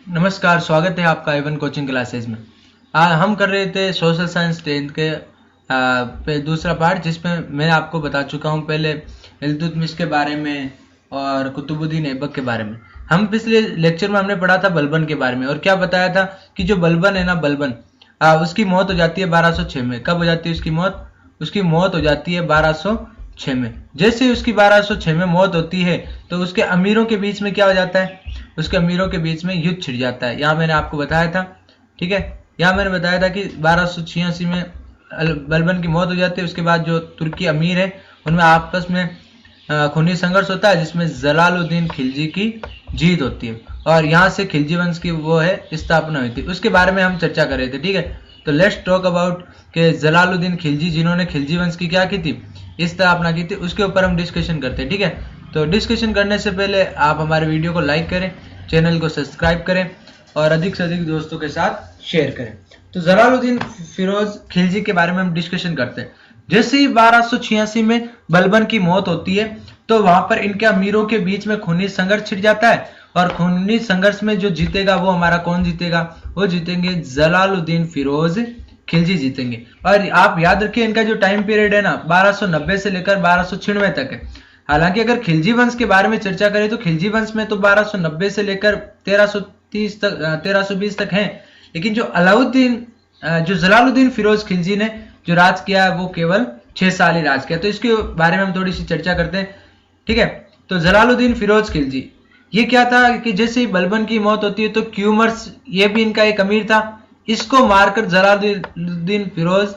नमस्कार, स्वागत है आपका एवन कोचिंग क्लासेस में। हम कर रहे थे सोशल साइंस 10th के पे दूसरा पार्ट, जिसमें मैं आपको बता चुका हूं पहले इल्तुतमिश के बारे में और कुतुबुद्दीन ऐबक के बारे में। हम पिछले लेक्चर में हमने पढ़ा था बलबन के बारे में, और क्या बताया था कि जो बलबन है ना, बलबन उसकी मौत हो जाती है 1206 में। कब हो जाती है उसकी मौत? उसकी मौत हो जाती है 1206 में। जैसे ही उसकी 1206 में मौत होती है तो उसके अमीरों के बीच में क्या हो जाता है? उसके अमीरों के बीच में युद्ध छिड़ जाता है। यहाँ मैंने आपको बताया था, ठीक है, यहाँ मैंने बताया था कि 1286 में बलबन की मौत हो जाती है। उसके बाद जो तुर्की अमीर है उनमें आपस में खूनी संघर्ष होता है, जिसमें जलालुद्दीन खिलजी की जीत होती है, और यहाँ से खिलजी वंश की वो है स्थापना हुई थी। उसके बारे में हम चर्चा कर रहे थे, ठीक है। तो लेट्स टॉक अबाउट के जलालुद्दीन खिलजी, जिन्होंने खिलजी वंश की क्या की थी? स्थापना की थी। उसके ऊपर हम डिस्कशन करते हैं, ठीक है। तो डिस्कशन करने से पहले आप हमारे वीडियो को लाइक करें, चैनल को सब्सक्राइब करें और अधिक से अधिक दोस्तों के साथ शेयर करें। तो जलालुद्दीन फिरोज खिलजी के बारे में हम डिस्कशन करते हैं। जैसे ही 1286 में बलबन की मौत होती है तो वहां पर इनके अमीरों के बीच में खूनी संघर्ष छिड़ जाता है, और खूनी संघर्ष में जो जीतेगा वो हमारा कौन जीतेगा? वो जीतेंगे जलालुद्दीन फिरोज खिलजी जीतेंगे। और आप याद रखिए, इनका जो टाइम पीरियड है ना, 1290 से लेकर 1296 तक है। हालांकि अगर खिलजी वंश के बारे में चर्चा करें तो खिलजी वंश में तो 1290 से लेकर 1330 तक 1320 तक है, लेकिन जो जलालुद्दीन फिरोज खिलजी ने जो राज किया है वो केवल 6 साल ही राज किया। तो इसके बारे में हम थोड़ी सी चर्चा करते हैं, ठीक है। तो जलालुद्दीन फिरोज खिलजी, ये क्या था कि जैसे ही बलबन की मौत होती है तो क्यूमर्स, ये भी इनका एक अमीर था, इसको मारकर जलालुद्दीन फिरोज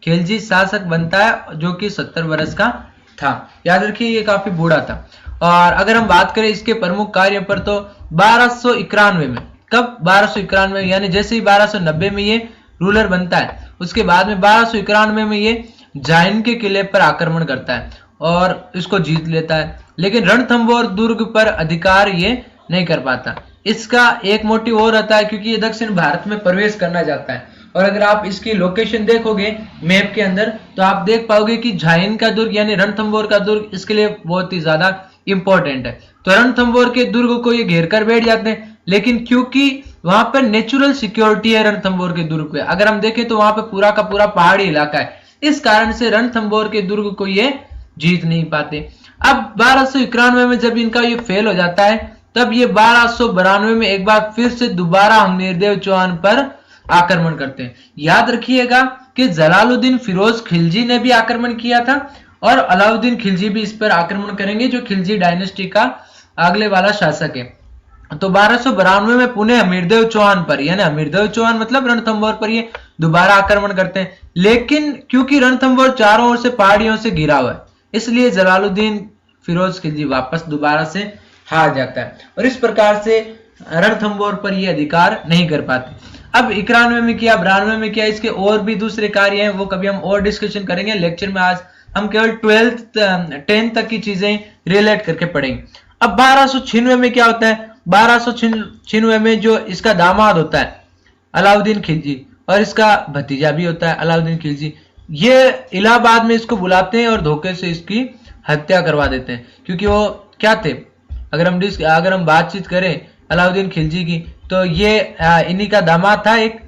खिलजी शासक बनता है, जो कि 70 वर्ष का था। याद रखिए, ये काफी बूढ़ा था। और अगर हम बात करें इसके प्रमुख कार्य पर तो 1291 में, कब? 1291 यानी जैसे ही 1290 में ये रूलर बनता है, उसके बाद में 1291 में ये जाइन के किले पर आक्रमण करता है और इसको जीत लेता है, लेकिन रणथंबोर दुर्ग पर अधिकार ये नहीं कर पाता। इसका एक मोटिव और रहता है, क्योंकि ये दक्षिण भारत में प्रवेश करना चाहता है। और अगर आप इसकी लोकेशन देखोगे मैप के अंदर तो आप देख पाओगे कि झाइन का दुर्ग यानी रणथंबोर का दुर्ग इसके लिए बहुत ही ज्यादा इंपॉर्टेंट है। तो रणथंबोर के दुर्ग को ये घेर कर बैठ जाते हैं, लेकिन क्योंकि वहां पर नेचुरल सिक्योरिटी है रणथंबोर के दुर्ग पे, अगर हम देखें तो वहां पे पूरा का पूरा पहाड़ी इलाका है, इस कारण से रणथंबोर के दुर्ग को ये जीत नहीं पाते। अब 1291 में जब इनका ये फेल हो जाता है, तब ये 1292 में एक बार फिर से दोबारा हमीरदेव चौहान पर आक्रमण करते हैं। याद रखिएगा कि जलालुद्दीन फिरोज खिलजी ने भी आक्रमण किया था, और अलाउद्दीन खिलजी भी इस पर आक्रमण करेंगे, जो खिलजी डायनेस्टी का अगले वाला शासक है। तो 1292 में पुनः हमीरदेव चौहान पर, यानी हमीरदेव चौहान मतलब रणथंबोर पर, ये दोबारा आक्रमण करते हैं, लेकिन क्योंकि रणथंबोर चारों ओर से पहाड़ियों से घिरा हुआ है, इसलिए जलालुद्दीन फिरोज खिलजी वापस दोबारा से हार जाता है, और इस प्रकार से रणथंबोर पर ये अधिकार नहीं कर पाते। अब 91 में किया, 92 में किया, इसके और भी दूसरे कार्य हैं, वो कभी हम और डिस्कशन करेंगे लेक्चर में। आज हम केवल 10 तक की चीजें रिलेट करके पढ़ेंगे। अब 1296 में क्या होता है? 1296 में जो इसका दामाद होता है अलाउद्दीन खिलजी, और इसका भतीजा भी होता है अलाउद्दीन खिलजी, ये इलाहाबाद में इसको बुलाते हैं और धोखे से इसकी हत्या करवा देते हैं। क्योंकि वो क्या थे, अगर हम बातचीत करें अलाउद्दीन खिलजी की, तो ये इन्हीं का दामाद था एक,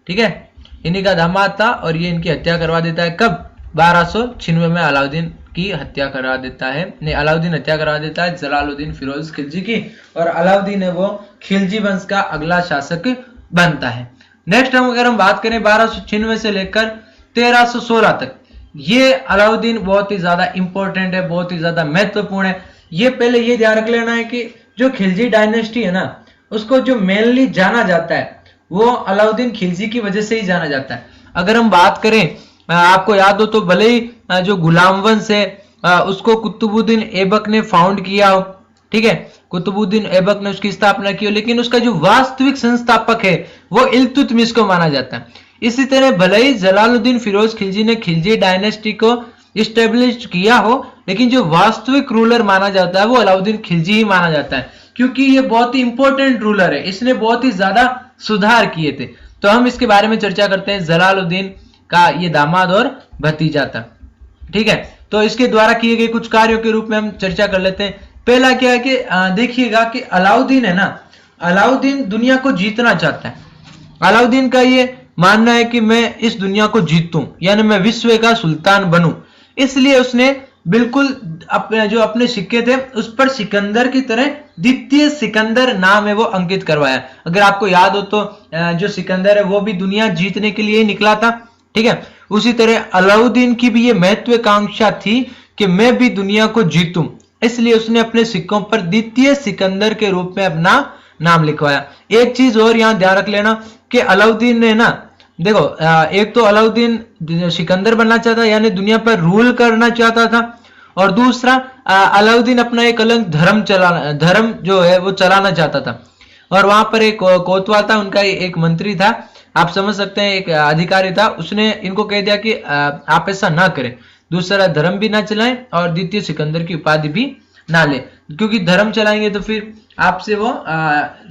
ठीक है, इन्हीं का दामाद था, और ये इनकी हत्या करवा देता है। कब? 1296 में अलाउद्दीन की हत्या करवा देता है, नहीं, अलाउद्दीन हत्या करवा देता है जलालुद्दीन फिरोज खिलजी की, और अलाउद्दीन है वो खिलजी वंश का अगला शासक बनता है। नेक्स्ट अगर हम बात करें 1296 से लेकर 1316 तक, ये अलाउद्दीन बहुत ही ज्यादा इंपॉर्टेंट है, बहुत ही ज्यादा महत्वपूर्ण है। ये पहले ये ध्यान रख लेना है कि जो खिलजी डायनेस्टी है ना, उसको जो मेनली जाना जाता है वो अलाउद्दीन खिलजी की वजह से ही जाना जाता है। अगर हम बात करें, आपको याद हो तो भले ही जो गुलाम वंश है उसको कुतुबुद्दीन ऐबक ने फाउंड किया हो, ठीक है, कुतुबुद्दीन ऐबक ने उसकी स्थापना की हो, लेकिन उसका जो वास्तविक संस्थापक है वो इल्तुतमिश को माना जाता है। इसी तरह भले ही जलालुद्दीन फिरोज खिलजी ने खिलजी डायनेस्टी को इस्टेब्लिश किया हो, लेकिन जो वास्तविक रूलर माना जाता है वो अलाउद्दीन खिलजी ही माना जाता है, क्योंकि ये बहुत ही इंपॉर्टेंट रूलर है, इसने बहुत ही ज्यादा सुधार किए थे। तो हम इसके बारे में चर्चा करते हैं। जलालुद्दीन का ये दामाद और भतीजा था, ठीक है। तो इसके द्वारा किए गए कुछ कार्यों के रूप में हम चर्चा कर लेते हैं। पहला क्या है कि देखिएगा कि अलाउद्दीन है ना, अलाउद्दीन दुनिया को जीतना चाहता है। अलाउद्दीन का ये मानना है कि मैं इस दुनिया को जीतूं, यानी मैं विश्व का सुल्तान बनूं। इसलिए उसने बिल्कुल अपने सिक्के थे उस पर सिकंदर की तरह द्वितीय सिकंदर नाम है वो अंकित करवाया। अगर आपको याद हो तो जो सिकंदर है वो भी दुनिया जीतने के लिए निकला था, ठीक है। उसी तरह अलाउद्दीन की भी ये महत्वाकांक्षा थी कि मैं भी दुनिया को जीतूं, इसलिए उसने अपने सिक्कों पर द्वितीय सिकंदर के रूप में अपना नाम लिखवाया। एक चीज और यहां ध्यान रख लेना कि अलाउद्दीन ने ना, देखो एक तो अलाउद्दीन सिकंदर बनना चाहता यानी दुनिया पर रूल करना चाहता था, और दूसरा अलाउद्दीन अपना एक अलग धर्म जो है वो चलाना चाहता था। और वहां पर एक कोतवाल था, उनका एक मंत्री था, आप समझ सकते हैं, एक अधिकारी था। उसने इनको कह दिया कि आप ऐसा ना करें, दूसरा धर्म भी ना चलाएं और द्वितीय सिकंदर की उपाधि भी ना ले, क्योंकि धर्म चलाएंगे तो फिर आपसे वो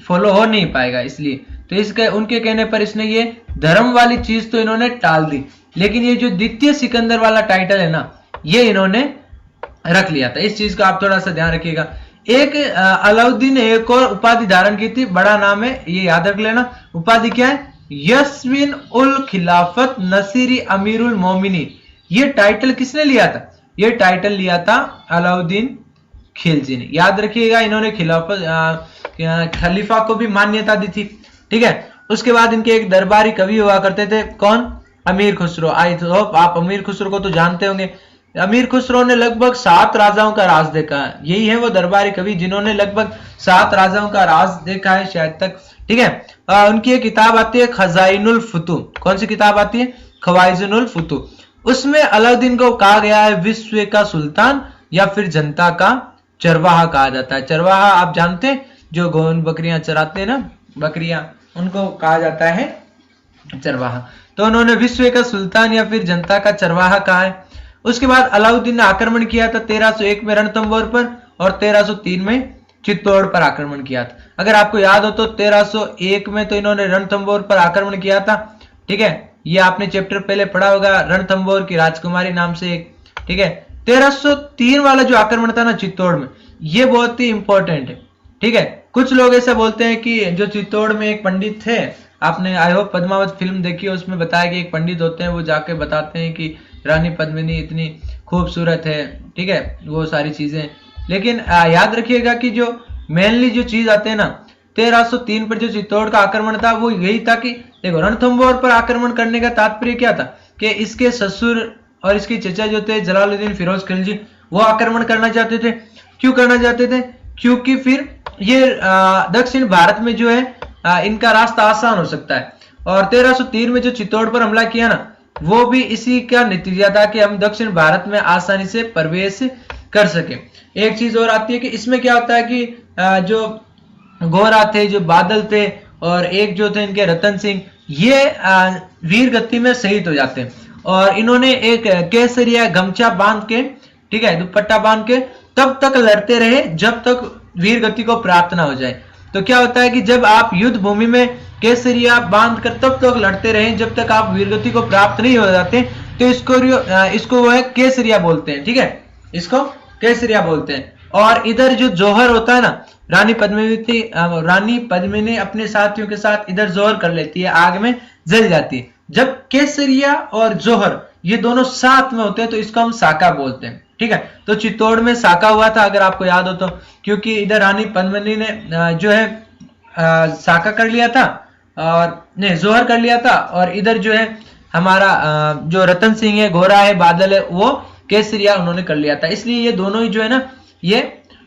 फॉलो हो नहीं पाएगा। इसलिए तो इसके उनके कहने पर इसने ये धर्म वाली चीज तो इन्होंने टाल दी, लेकिन ये जो द्वितीय सिकंदर वाला टाइटल है ना, ये इन्होंने रख लिया था। इस चीज का आप थोड़ा सा ध्यान रखिएगा। एक अलाउद्दीन ने एक और उपाधि धारण की थी, बड़ा नाम है, ये याद रख लेना। उपाधि क्या है? यस्मिन उल खिलाफत नसीरी अमीरुल मोमिनी। ये टाइटल किसने लिया था? ये टाइटल लिया था अलाउद्दीन खिलजी ने। याद रखिएगा, इन्होंने खलीफा को भी मान्यता दी थी, ठीक है। उसके बाद इनके एक दरबारी कवि हुआ करते थे, कौन? अमीर खुसरो। आई होप आप अमीर खुसरो को तो जानते होंगे। अमीर खुसरो ने लगभग 7 राजाओं का राज देखा है। यही है वो दरबारी कवि जिन्होंने लगभग 7 राजाओं का राज देखा है शायद तक, ठीक है। उनकी एक किताब आती है खजाइनुल फुतू। कौन सी किताब आती है? खवाइजुल फुतू। उसमें अलाउद्दीन को कहा गया है विश्व का सुल्तान या फिर जनता का चरवाहा कहा जाता है। चरवाहा आप जानते हैं, जो गोवन बकरियां चराते हैं ना, बकरियां, उनको कहा जाता है चरवाहा। तो उन्होंने विश्व का सुल्तान या फिर जनता का चरवाहा कहा है। उसके बाद अलाउद्दीन ने आक्रमण किया था 1301 में रणथंभौर पर और 1303 में चित्तौड़ पर आक्रमण किया था। अगर आपको याद हो तो 1301 में तो इन्होंने रणथंभौर पर आक्रमण किया था, ठीक है। ये आपने चैप्टर पहले पढ़ा होगा, रणथंभौर की राजकुमारी नाम से एक, ठीक है। 1303 वाला जो आक्रमण था ना चित्तौड़ में, ये बहुत ही इंपॉर्टेंट है, ठीक है। कुछ लोग ऐसा बोलते हैं कि जो चित्तौड़ में एक पंडित थे, आपने आई होप पद्मावत फिल्म देखी है, उसमें बताया कि एक पंडित होते हैं, वो जाके बताते हैं कि रानी पद्मिनी इतनी खूबसूरत है, ठीक है, वो सारी चीजें। लेकिन याद रखिएगा कि जो मेनली जो चीज आते हैं ना, 1303 पर जो चित्तौड़ का आक्रमण था वो यही था कि देखो, रणथंभौर पर आक्रमण करने का तात्पर्य क्या था कि इसके ससुर और इसके चचा जो थे जलालुद्दीन फिरोज खिलजी, वो आक्रमण करना चाहते थे। क्यों करना चाहते थे? क्योंकि फिर ये दक्षिण भारत में जो है इनका रास्ता आसान हो सकता है। और 1303 में जो चित्तौड़ पर हमला किया ना, वो भी इसी का नतीजा था कि हम दक्षिण भारत में आसानी से प्रवेश कर सके। एक चीज और आती है कि इसमें क्या होता है कि जो गोरा थे, जो बादल थे, और एक जो थे इनके रतन सिंह, ये वीर गति में शहीद हो जाते हैं। और इन्होंने एक केसरिया गमछा बांध के, ठीक है, दुपट्टा बांध के तब तक लड़ते रहे जब तक वीर गति को प्राप्त ना हो जाए। तो क्या होता है कि जब आप युद्ध भूमि में केसरिया बांध कर तब तक लड़ते रहे जब तक आप वीरगति को प्राप्त नहीं हो जाते, तो इसको वो है केसरिया बोलते हैं, ठीक है, इसको केसरिया बोलते हैं। और इधर जो जौहर होता है ना, रानी पद्मिनी अपने साथियों के साथ इधर जौहर कर लेती है, आग में जल जाती है। जब केसरिया और जौहर ये दोनों साथ में होते हैं तो इसको हम साका बोलते हैं, ठीक है। तो चित्तौड़ में साका हुआ था, अगर आपको याद हो तो, क्योंकि इधर रानी पद्मिनी ने जो है साका कर लिया था, और नहीं, जौहर कर लिया था, और इधर जो है हमारा जो रतन सिंह है, घोड़ा है, बादल है, वो केसरिया उन्होंने कर लिया था। इसलिए ये दोनों ही जो है ना, ये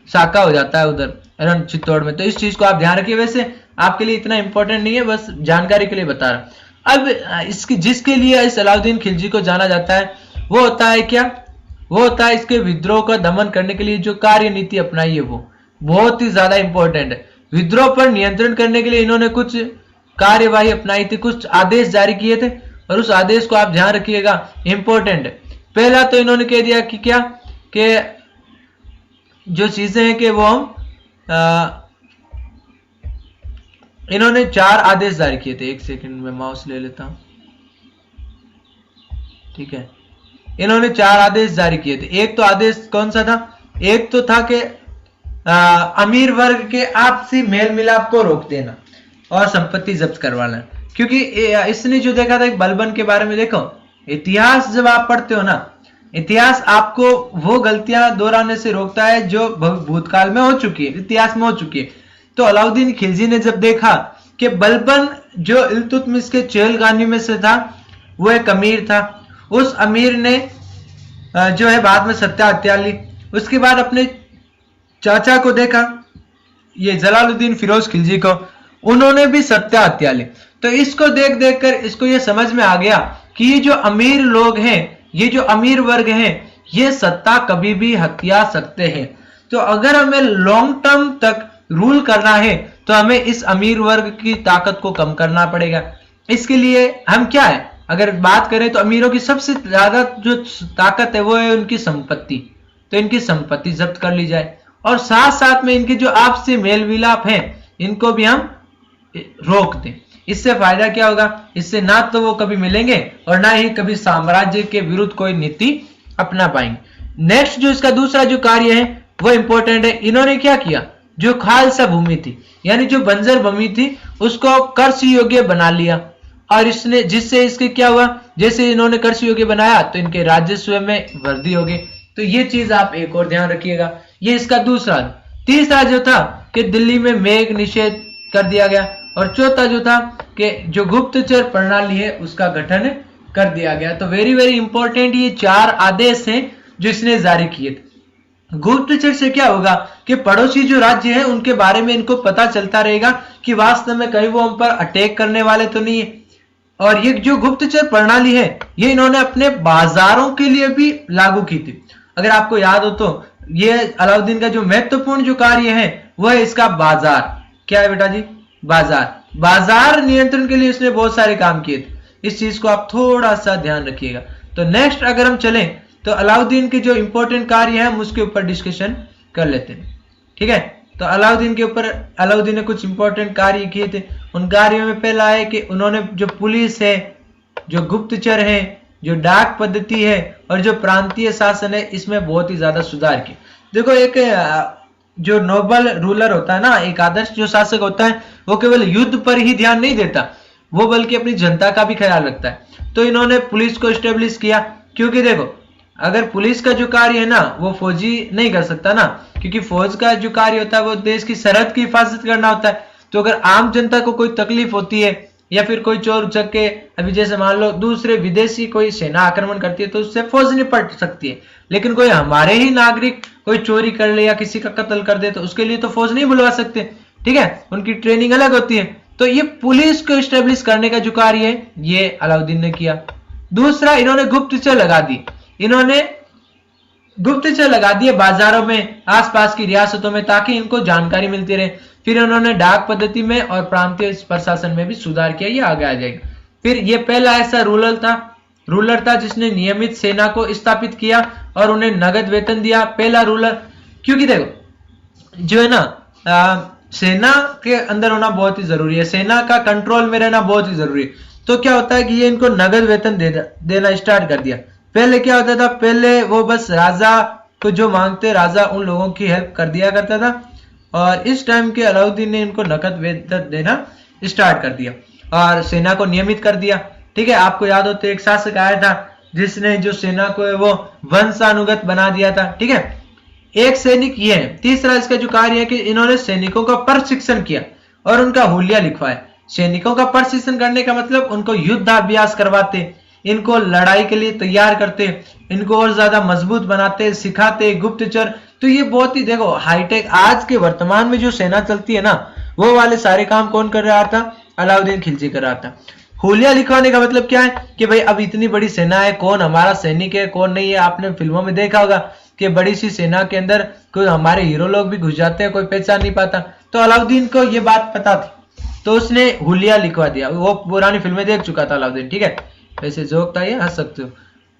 साका हो जाता है उधर रण चित्तौड़ में। तो इस चीज को आप ध्यान रखिए। वैसे आपके लिए इतना इंपॉर्टेंट नहीं है, बस जानकारी के लिए बता रहा। अब इसकी जिसके लिए इस अलाउद्दीन खिलजी को जाना जाता है, वो होता है क्या? वो होता है इसके विद्रोह का दमन करने के लिए जो कार्य नीति अपनाई है, वो बहुत ही ज्यादा इंपॉर्टेंट है। विद्रोह पर नियंत्रण करने के लिए इन्होंने कुछ कार्यवाही अपनाई थी, कुछ आदेश जारी किए थे, और उस आदेश को आप ध्यान रखिएगा, इंपॉर्टेंट है। पहला तो इन्होंने कह दिया कि क्या, कि जो चीजें हैं कि वो हम इन्होंने 4 आदेश जारी किए थे। एक सेकंड में माउस ले लेता हूं, ठीक है। इन्होंने 4 आदेश जारी किए थे। एक तो आदेश कौन सा था? एक तो था कि अमीर वर्ग के आपसी मेल मिलाप को रोक देना और संपत्ति जब्त करवाना। क्योंकि इसने जो देखा था बलबन के बारे में, देखो इतिहास जब आप पढ़ते हो ना, इतिहास आपको वो गलतियां दोहराने से रोकता है जो भूतकाल में हो चुकी है, इतिहास में हो चुकी है। तो अलाउद्दीन खिलजी ने जब देखा कि बलबन जो इल्तुतमिश के चेहलगानी में से था वो एक अमीर था, उस अमीर ने जो है बाद में सत्ता हत्या ली। उसके बाद अपने चाचा को देखा, ये जलालुद्दीन फिरोज खिलजी को, उन्होंने भी सत्ता हत्या ली। तो इसको देख देख कर इसको ये समझ में आ गया कि ये जो अमीर लोग हैं, ये जो अमीर वर्ग हैं, ये सत्ता कभी भी हत्या सकते हैं। तो अगर हमें लॉन्ग टर्म तक रूल करना है तो हमें इस अमीर वर्ग की ताकत को कम करना पड़ेगा। इसके लिए हम क्या है, अगर बात करें तो अमीरों की सबसे ज्यादा जो ताकत है वो है उनकी संपत्ति। तो इनकी संपत्ति जब्त कर ली जाए और साथ साथ में इनके जो आपसी मेल मिलाप हैं इनको भी हम रोक दें। इससे फायदा क्या होगा, इससे ना तो वो कभी मिलेंगे और ना ही कभी साम्राज्य के विरुद्ध कोई नीति अपना पाएंगे। नेक्स्ट जो इसका दूसरा जो कार्य है वो इंपॉर्टेंट है। इन्होंने क्या किया, जो खालसा भूमि थी यानी जो बंजर भूमि थी उसको कृषि योग्य बना लिया। और इसने जिससे इसके क्या हुआ, जैसे इन्होंने कृषि योग्य बनाया तो इनके राजस्व में वृद्धि हो गई। तो ये चीज आप एक और ध्यान रखिएगा। ये इसका दूसरा। तीसरा जो था कि दिल्ली में मेघ निषेध कर दिया गया और चौथा जो था कि जो गुप्तचर प्रणाली है उसका गठन कर दिया गया। तो वेरी वेरी इंपॉर्टेंट ये 4 आदेश हैं जो इसने जारी किए थे। गुप्तचर से क्या होगा कि पड़ोसी जो राज्य है उनके बारे में इनको पता चलता रहेगा कि वास्तव में कहीं वो हम पर अटैक करने वाले तो नहीं है। और ये जो गुप्तचर प्रणाली है ये इन्होंने अपने बाजारों के लिए भी लागू की थी। अगर आपको याद हो तो ये अलाउद्दीन का जो महत्वपूर्ण जो कार्य है वह है इसका बाजार। क्या है बेटा जी, बाजार नियंत्रण के लिए इसने बहुत सारे काम किए थे। इस चीज को आप थोड़ा सा ध्यान रखिएगा। तो नेक्स्ट अगर हम चलें तो अलाउद्दीन के जो इंपॉर्टेंट कार्य है हम उसके ऊपर डिस्कशन कर लेते हैं। ठीक है, तो अलाउद्दीन के ऊपर अलाउद्दीन ने कुछ इंपॉर्टेंट कार्य किए थे। उन कार्यों में पहला है कि उन्होंने जो पुलिस है, जो गुप्तचर है, जो डाक पद्धति है और जो प्रांतीय शासन है इसमें बहुत ही ज्यादा सुधार किया। देखो एक जो नोबल रूलर होता है ना, एक आदर्श जो शासक होता है वो केवल युद्ध पर ही ध्यान नहीं देता, वो बल्कि अपनी जनता का भी ख्याल रखता है। तो इन्होंने पुलिस को एस्टेब्लिश किया, क्योंकि देखो अगर पुलिस का जो कार्य है ना वो फौजी नहीं कर सकता ना, क्योंकि फौज का जो कार्य होता है वो देश की सरहद की हिफाजत करना होता है। तो अगर आम जनता को कोई तकलीफ होती है या फिर कोई चोर उचक्के, अभी जैसे मान लो दूसरे विदेशी कोई सेना आक्रमण करती है तो उससे फौज निपट सकती है, लेकिन कोई हमारे ही नागरिक कोई चोरी कर ले या किसी का कत्ल कर दे तो उसके लिए तो फौज नहीं बुलवा सकते। ठीक है, उनकी ट्रेनिंग अलग होती है। तो ये पुलिस को एस्टेब्लिश करने का जो कार्य है ये अलाउद्दीन ने किया। दूसरा, इन्होंने गुप्तचर लगा दी। इन्होंने गुप्तचर लगा दिए बाजारों में, आसपास की रियासतों में, ताकि इनको जानकारी मिलती रहे। फिर उन्होंने डाक पद्धति में और प्रांतीय प्रशासन में भी सुधार किया, ये आगे आ जाएगा। फिर ये पहला ऐसा रूलर था जिसने नियमित सेना को स्थापित किया और उन्हें नगद वेतन दिया। पहला रूलर, क्योंकि देखो जो है ना सेना के अंदर होना बहुत ही जरूरी है, सेना का कंट्रोल में रहना बहुत ही जरूरी है। तो क्या होता है कि ये इनको नगद वेतन देना स्टार्ट कर दिया। पहले क्या होता था, पहले वो बस राजा को जो मांगते राजा उन लोगों की हेल्प कर दिया करता था, और इस टाइम के अलाउद्दीन ने इनको नकद वेतन देना स्टार्ट कर दिया और सेना को नियमित कर दिया। ठीक है, आपको याद हो तो एक शासक आया था जिसने जो सेना को है वो वंशानुगत बना दिया था। ठीक है, एक सैनिक ये है। तीसरा इसका जो कार्य है कि इन्होंने सैनिकों का प्रशिक्षण किया और उनका हुलिया लिखवाया। सैनिकों का प्रशिक्षण करने का मतलब उनको युद्धाभ्यास करवाते, इनको लड़ाई के लिए तैयार करते, इनको और ज्यादा मजबूत बनाते, सिखाते। गुप्तचर, तो ये बहुत ही देखो हाईटेक, आज के वर्तमान में जो सेना चलती है ना वो वाले सारे काम कौन कर रहा था, अलाउद्दीन खिलजी कर रहा था। हुलिया लिखवाने का मतलब क्या है कि भाई अब इतनी बड़ी सेना है, कौन हमारा सैनिक है कौन नहीं है। आपने फिल्मों में देखा होगा कि बड़ी सी सेना के अंदर कोई हमारे हीरो लोग भी घुस जाते हैं, कोई पहचान नहीं पाता। तो अलाउद्दीन को ये बात पता थी तो उसने हुलिया लिखवा दिया। वो पुरानी फिल्में देख चुका था अलाउद्दीन। ठीक है, वैसे जोक था ये, हंस सकते हो।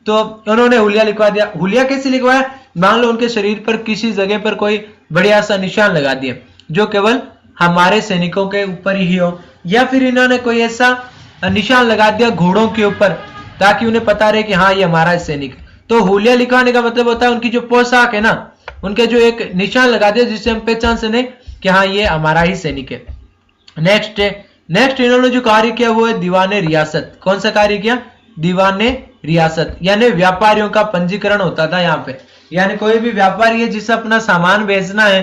तो उन्होंने हुलिया लिखवा दिया। हुलिया कैसे लिखवाया, मान लो उनके शरीर पर किसी जगह पर कोई बढ़िया सा निशान लगा दिया जो केवल हमारे सैनिकों के ऊपर ही हो, या फिर इन्होंने कोई ऐसा निशान लगा दिया घोड़ों के ऊपर ताकि उन्हें पता रहे कि हाँ ये हमारा सैनिक। तो हुलिया लिखवाने का मतलब होता है उनकी जो पोशाक है ना, उनके जो एक निशान लगा दिया जिससे हम पहचान सके कि हाँ ये हमारा ही सैनिक है। नेक्स्ट इन्होंने जो कार्य किया वो है दीवाने रियासत। कौन सा कार्य किया? दीवाने रियासत, यानी व्यापारियों का पंजीकरण होता था यहाँ पे। यानी कोई भी व्यापारी है जिसे अपना सामान बेचना है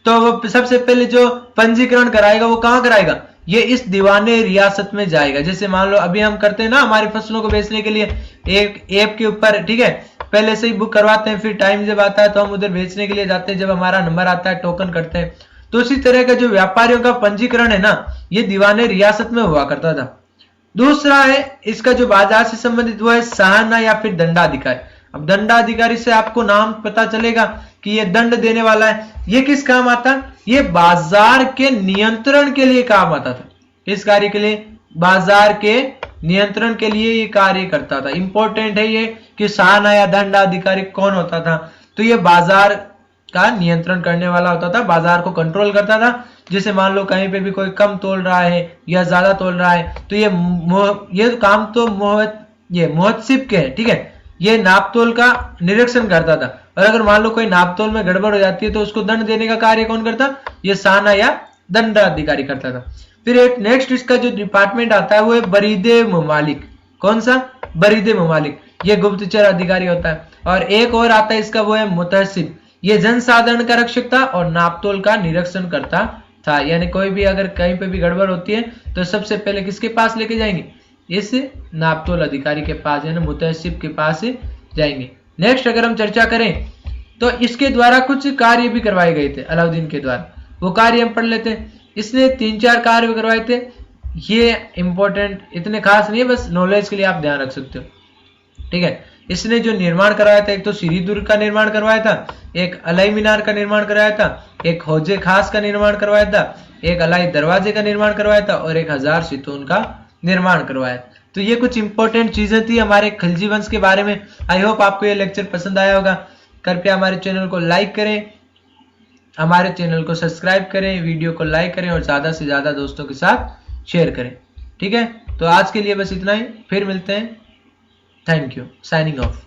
तो वो सबसे पहले जो पंजीकरण कराएगा वो कहाँ कराएगा? ये इस दीवाने रियासत में जाएगा। जैसे मान लो अभी हम करते हैं ना हमारी फसलों को बेचने के लिए एक ऐप के ऊपर, ठीक है, पहले से ही बुक करवाते हैं, फिर टाइम जब आता है तो हम उधर बेचने के लिए जाते हैं, जब हमारा नंबर आता है टोकन करते हैं। तो उसी तरह का जो व्यापारियों का पंजीकरण है ना ये दीवाने रियासत में हुआ करता था। दूसरा है इसका जो बाजार से संबंधित वो है सहाना या फिर दंडाधिकारी। अब दंडाधिकारी से आपको नाम पता चलेगा कि ये दंड देने वाला है। ये किस काम आता है? ये बाजार के नियंत्रण के लिए काम आता था। इस कार्य के लिए? बाजार के नियंत्रण के लिए ये कार्य करता था। इंपॉर्टेंट है ये कि सहाना या दंडाधिकारी कौन होता था? तो ये बाजार का नियंत्रण करने वाला होता था, बाजार को कंट्रोल करता था। जैसे मान लो कहीं पे भी कोई कम तोल रहा है या ज्यादा तोल रहा है तो ये काम तो महोत्सव के है, ठीक है, ये नापतोल का निरीक्षण करता था। और अगर मान लो कोई नापतोल में गड़बड़ हो जाती है तो उसको दंड देने का कार्य कौन करता? ये सहाना या दंडाधिकारी करता था। फिर एक नेक्स्ट इसका जो डिपार्टमेंट आता है वो है बरीदे ममालिक। कौन सा? बरीदे ममालिक, ये गुप्तचर अधिकारी होता है। और एक और आता है इसका वो है मुतहसिब, ये जनसाधारण का रक्षक था और नापतोल का निरीक्षण करता था। यानी कोई भी अगर कहीं पे भी गड़बड़ होती है तो सबसे पहले किसके पास लेके जाएंगे? इस नापतोल अधिकारी के पास, यानी मुतहसिब के पास जाएंगे। नेक्स्ट अगर हम चर्चा करें तो इसके द्वारा कुछ कार्य भी करवाए गए थे अलाउद्दीन के द्वारा, वो कार्य हम पढ़ लेते हैं। इसने 3-4 कार्य करवाए थे, ये इंपॉर्टेंट इतने खास नहीं है, बस नॉलेज के लिए आप ध्यान रख सकते हो, ठीक है। इसने जो निर्माण करवाया था, एक तो सीरी दुर्ग का निर्माण करवाया था, एक अलाई मीनार का निर्माण करवाया था, एक हौजे खास का निर्माण करवाया था, एक अलाई दरवाजे का निर्माण करवाया था और एक 1000 सितून का निर्माण करवाया। तो ये कुछ इंपॉर्टेंट चीजें थी हमारे खिलजी वंश के बारे में। आई होप आपको ये लेक्चर पसंद आया होगा। कृपया हमारे चैनल को लाइक करें, हमारे चैनल को सब्सक्राइब करें, वीडियो को लाइक करें और ज्यादा से ज्यादा दोस्तों के साथ शेयर करें, ठीक है। तो आज के लिए बस इतना ही, फिर मिलते हैं। Thank you, signing off.